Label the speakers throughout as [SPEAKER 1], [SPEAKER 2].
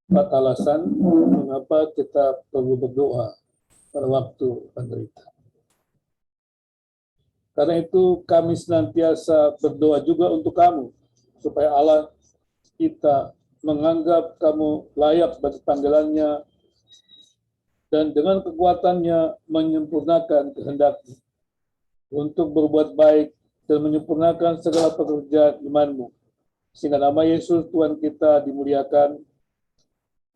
[SPEAKER 1] Empat alasan mengapa kita perlu berdoa pada waktu penderita. Karena itu kami senantiasa berdoa juga untuk kamu, supaya Allah kita menganggap kamu layak bagi panggilannya dan dengan kekuatannya menyempurnakan kehendak-Nya untuk berbuat baik dan menyempurnakan segala pekerjaan imanmu, sehingga nama Yesus Tuhan kita dimuliakan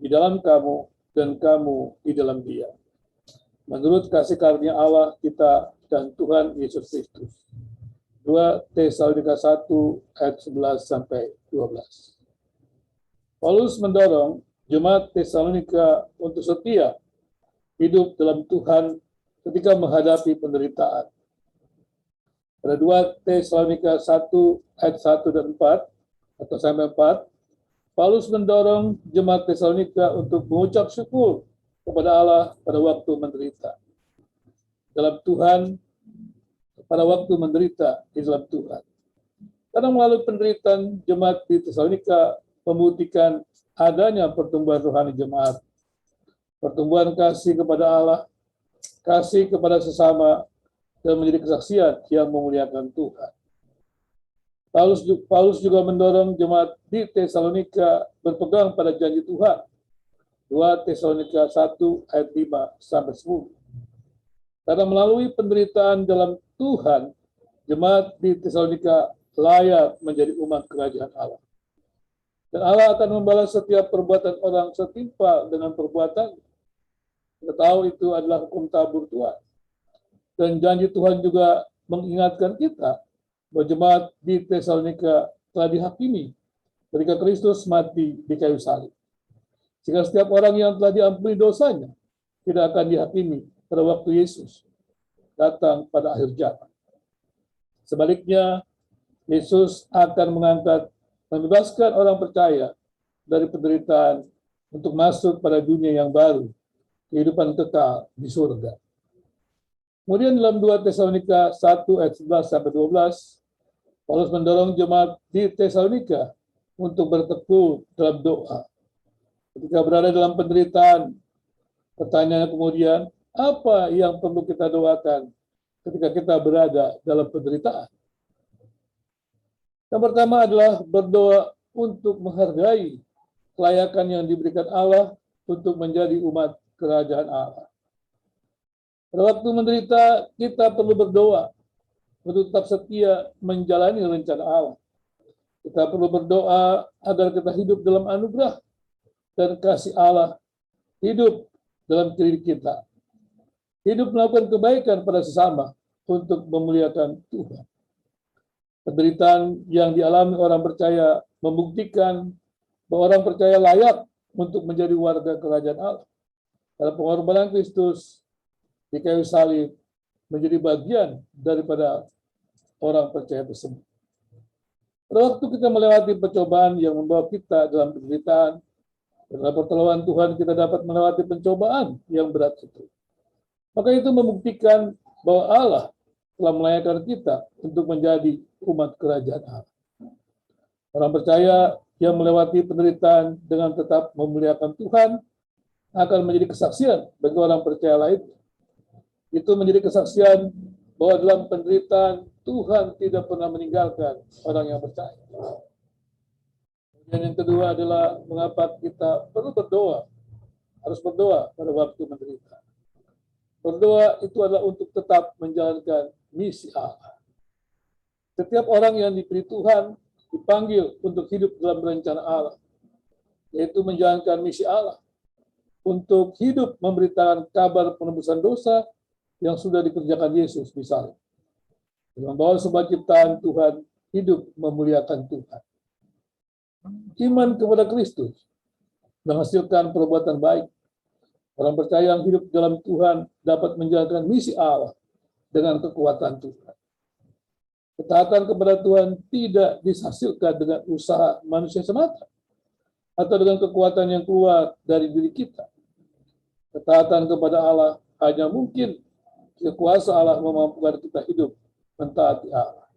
[SPEAKER 1] di dalam kamu dan kamu di dalam Dia. Menurut kasih karunia Allah kita dan Tuhan Yesus Kristus. 2 Tesalonika 1 ayat 11 sampai 12. Paulus mendorong jemaat Tesalonika untuk setia hidup dalam Tuhan ketika menghadapi penderitaan. Pada 2 Tesalonika 1 ayat 1 dan 4 atau sampai 4, Paulus mendorong jemaat Tesalonika untuk mengucap syukur kepada Allah pada waktu menderita. Dalam Tuhan, pada waktu menderita di dalam Tuhan. Karena melalui penderitaan jemaat di Tesalonika membuktikan adanya pertumbuhan rohani jemaat, pertumbuhan kasih kepada Allah, kasih kepada sesama, dan menjadi kesaksian yang memuliakan Tuhan. Paulus juga mendorong jemaat di Tesalonika berpegang pada janji Tuhan. 2 Tesalonika 1 ayat 5 sampai 10. Karena melalui penderitaan dalam Tuhan, jemaat di Tesalonika layak menjadi umat kerajaan Allah. Dan Allah akan membalas setiap perbuatan orang setimpal dengan perbuatan. Kita tahu itu adalah hukum tabur Tuhan. Dan janji Tuhan juga mengingatkan kita bahwa jemaat di Tesalonika telah dihakimi ketika Kristus mati di kayu salib. Sehingga setiap orang yang telah diampuni dosanya tidak akan dihakimi pada waktu Yesus datang pada akhir zaman. Sebaliknya, Yesus akan mengangkat, membebaskan orang percaya dari penderitaan untuk masuk pada dunia yang baru, kehidupan kekal di surga. Kemudian dalam 2 Tesalonika 1 ayat 11 sampai 12, Paulus mendorong jemaat di Tesalonika untuk bertekun dalam doa. Ketika berada dalam penderitaan, pertanyaannya kemudian, apa yang perlu kita doakan ketika kita berada dalam penderitaan? Yang pertama adalah berdoa untuk menghargai kelayakan yang diberikan Allah untuk menjadi umat kerajaan Allah. Pada waktu menderita, kita perlu berdoa untuk tetap setia menjalani rencana Allah. Kita perlu berdoa agar kita hidup dalam anugerah dan kasih Allah, hidup dalam diri kita. Hidup melakukan kebaikan pada sesama untuk memuliakan Tuhan. Penderitaan yang dialami orang percaya membuktikan bahwa orang percaya layak untuk menjadi warga kerajaan Allah. Karena pengorbanan Kristus di kayu salib menjadi bagian daripada orang percaya tersebut. Pada waktu kita melewati percobaan yang membawa kita dalam penderitaan, dalam pertolongan Tuhan kita dapat melewati pencobaan yang berat itu. Maka itu membuktikan bahwa Allah telah melayakkan kita untuk menjadi umat kerajaan Allah. Orang percaya yang melewati penderitaan dengan tetap memuliakan Tuhan akan menjadi kesaksian bagi orang percaya lain. Itu menjadi kesaksian bahwa dalam penderitaan Tuhan tidak pernah meninggalkan orang yang percaya. Dan yang kedua adalah mengapa kita perlu berdoa, harus berdoa pada waktu menderita. Berdoa itu adalah untuk tetap menjalankan misi Allah. Setiap orang yang diberi Tuhan dipanggil untuk hidup dalam rencana Allah, yaitu menjalankan misi Allah, untuk hidup memberitakan kabar penebusan dosa yang sudah dikerjakan Yesus misalnya. Membawa sebuah ciptaan Tuhan, hidup memuliakan Tuhan. Iman kepada Kristus menghasilkan perbuatan baik. Orang percaya yang hidup dalam Tuhan dapat menjalankan misi Allah dengan kekuatan Tuhan. Ketaatan kepada Tuhan tidak dihasilkan dengan usaha manusia semata atau dengan kekuatan yang keluar dari diri kita. Ketaatan kepada Allah hanya mungkin jika kuasa Allah memampukan kita hidup mentaati Allah.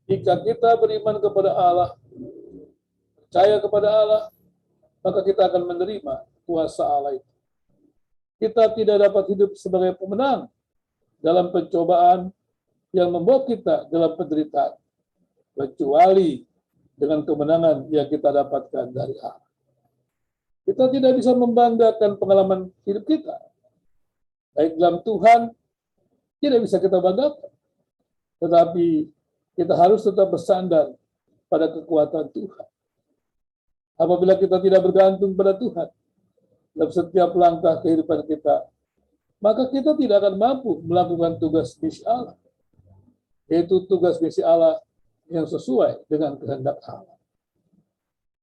[SPEAKER 1] Jika kita beriman kepada Allah, percaya kepada Allah, maka kita akan menerima kuasa Allah itu. Kita tidak dapat hidup sebagai pemenang dalam pencobaan yang membawa kita dalam penderitaan, kecuali dengan kemenangan yang kita dapatkan dari Allah. Kita tidak bisa membanggakan pengalaman hidup kita. Baik dalam Tuhan, tidak bisa kita banggakan. Tetapi kita harus tetap bersandar pada kekuatan Tuhan. Apabila kita tidak bergantung pada Tuhan dalam setiap langkah kehidupan kita, maka kita tidak akan mampu melakukan tugas misi Allah, yaitu tugas misi Allah yang sesuai dengan kehendak Allah.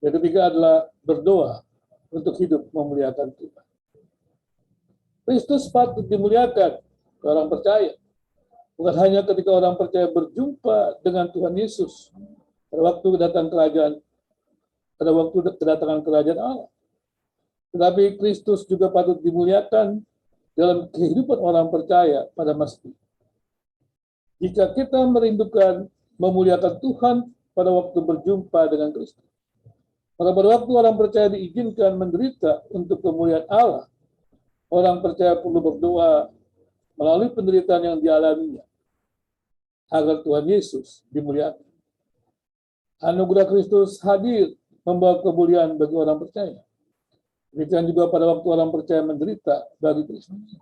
[SPEAKER 1] Yang ketiga adalah berdoa untuk hidup memuliakan Tuhan. Kristus patut dimuliakan orang percaya, bukan hanya ketika orang percaya berjumpa dengan Tuhan Yesus pada waktu kedatangan kerajaan Allah. Tetapi Kristus juga patut dimuliakan dalam kehidupan orang percaya pada masa ini. Jika kita merindukan memuliakan Tuhan pada waktu berjumpa dengan Kristus, maka pada waktu orang percaya diizinkan menderita untuk kemuliaan Allah, orang percaya perlu berdoa melalui penderitaan yang dialaminya, agar Tuhan Yesus dimuliakan. Anugerah Kristus hadir membawa kemuliaan bagi orang percaya. Demikian juga pada waktu orang percaya menderita bagi Kristus.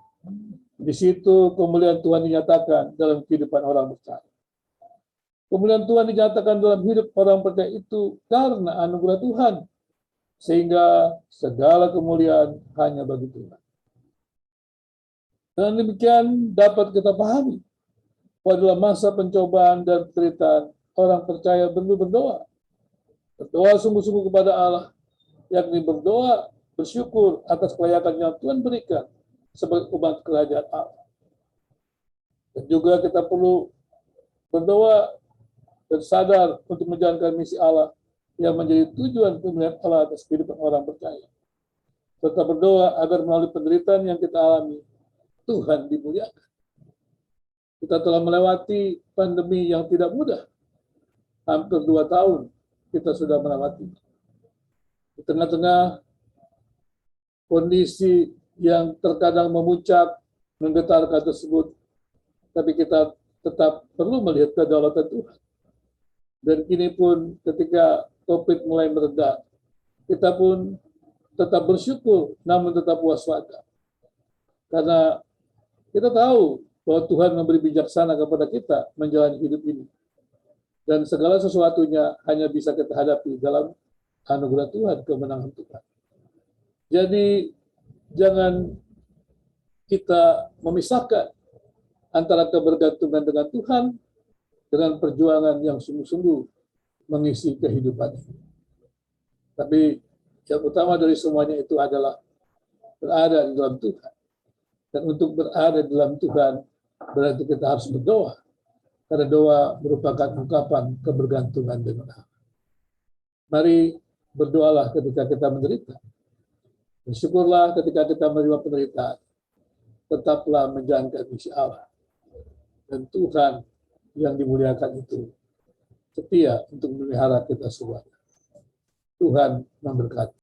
[SPEAKER 1] Di situ kemuliaan Tuhan dinyatakan dalam kehidupan orang percaya. Kemuliaan Tuhan dinyatakan dalam hidup orang percaya itu karena anugerah Tuhan, sehingga segala kemuliaan hanya bagi Tuhan. Dan demikian dapat kita pahami pada masa pencobaan dan penderitaan, orang percaya perlu berdoa. Berdoa sungguh-sungguh kepada Allah, yakni berdoa bersyukur atas kelayakan yang Tuhan berikan sebagai umat kerajaan Allah. Dan juga kita perlu berdoa dan sadar untuk menjalankan misi Allah yang menjadi tujuan pemilihan Allah atas kehidupan orang percaya. Tetap berdoa agar melalui penderitaan yang kita alami, Tuhan dimuliakan. Kita telah melewati pandemi yang tidak mudah. Hampir 2 tahun kita sudah melewati. Di tengah-tengah kondisi yang terkadang memuncak, menggetarkan tersebut, tapi kita tetap perlu melihat kedaulatan Tuhan. Dan kini pun ketika COVID mulai mereda, kita pun tetap bersyukur, namun tetap waspada. Karena kita tahu bahwa Tuhan memberi bijaksana kepada kita menjalani hidup ini. Dan segala sesuatunya hanya bisa kita hadapi dalam anugerah Tuhan, kemenangan Tuhan. Jadi jangan kita memisahkan antara kebergantungan dengan Tuhan dengan perjuangan yang sungguh-sungguh mengisi kehidupan ini. Tapi yang utama dari semuanya itu adalah berada di dalam Tuhan. Dan untuk berada di dalam Tuhan berarti kita harus berdoa. Karena doa merupakan ungkapan kebergantungan dengan Allah. Mari berdoalah ketika kita menderita. Bersyukurlah ketika kita menerima penderitaan. Tetaplah menjalankan misi Allah. Dan Tuhan yang dimuliakan itu setia untuk memelihara kita semua. Tuhan memberkati.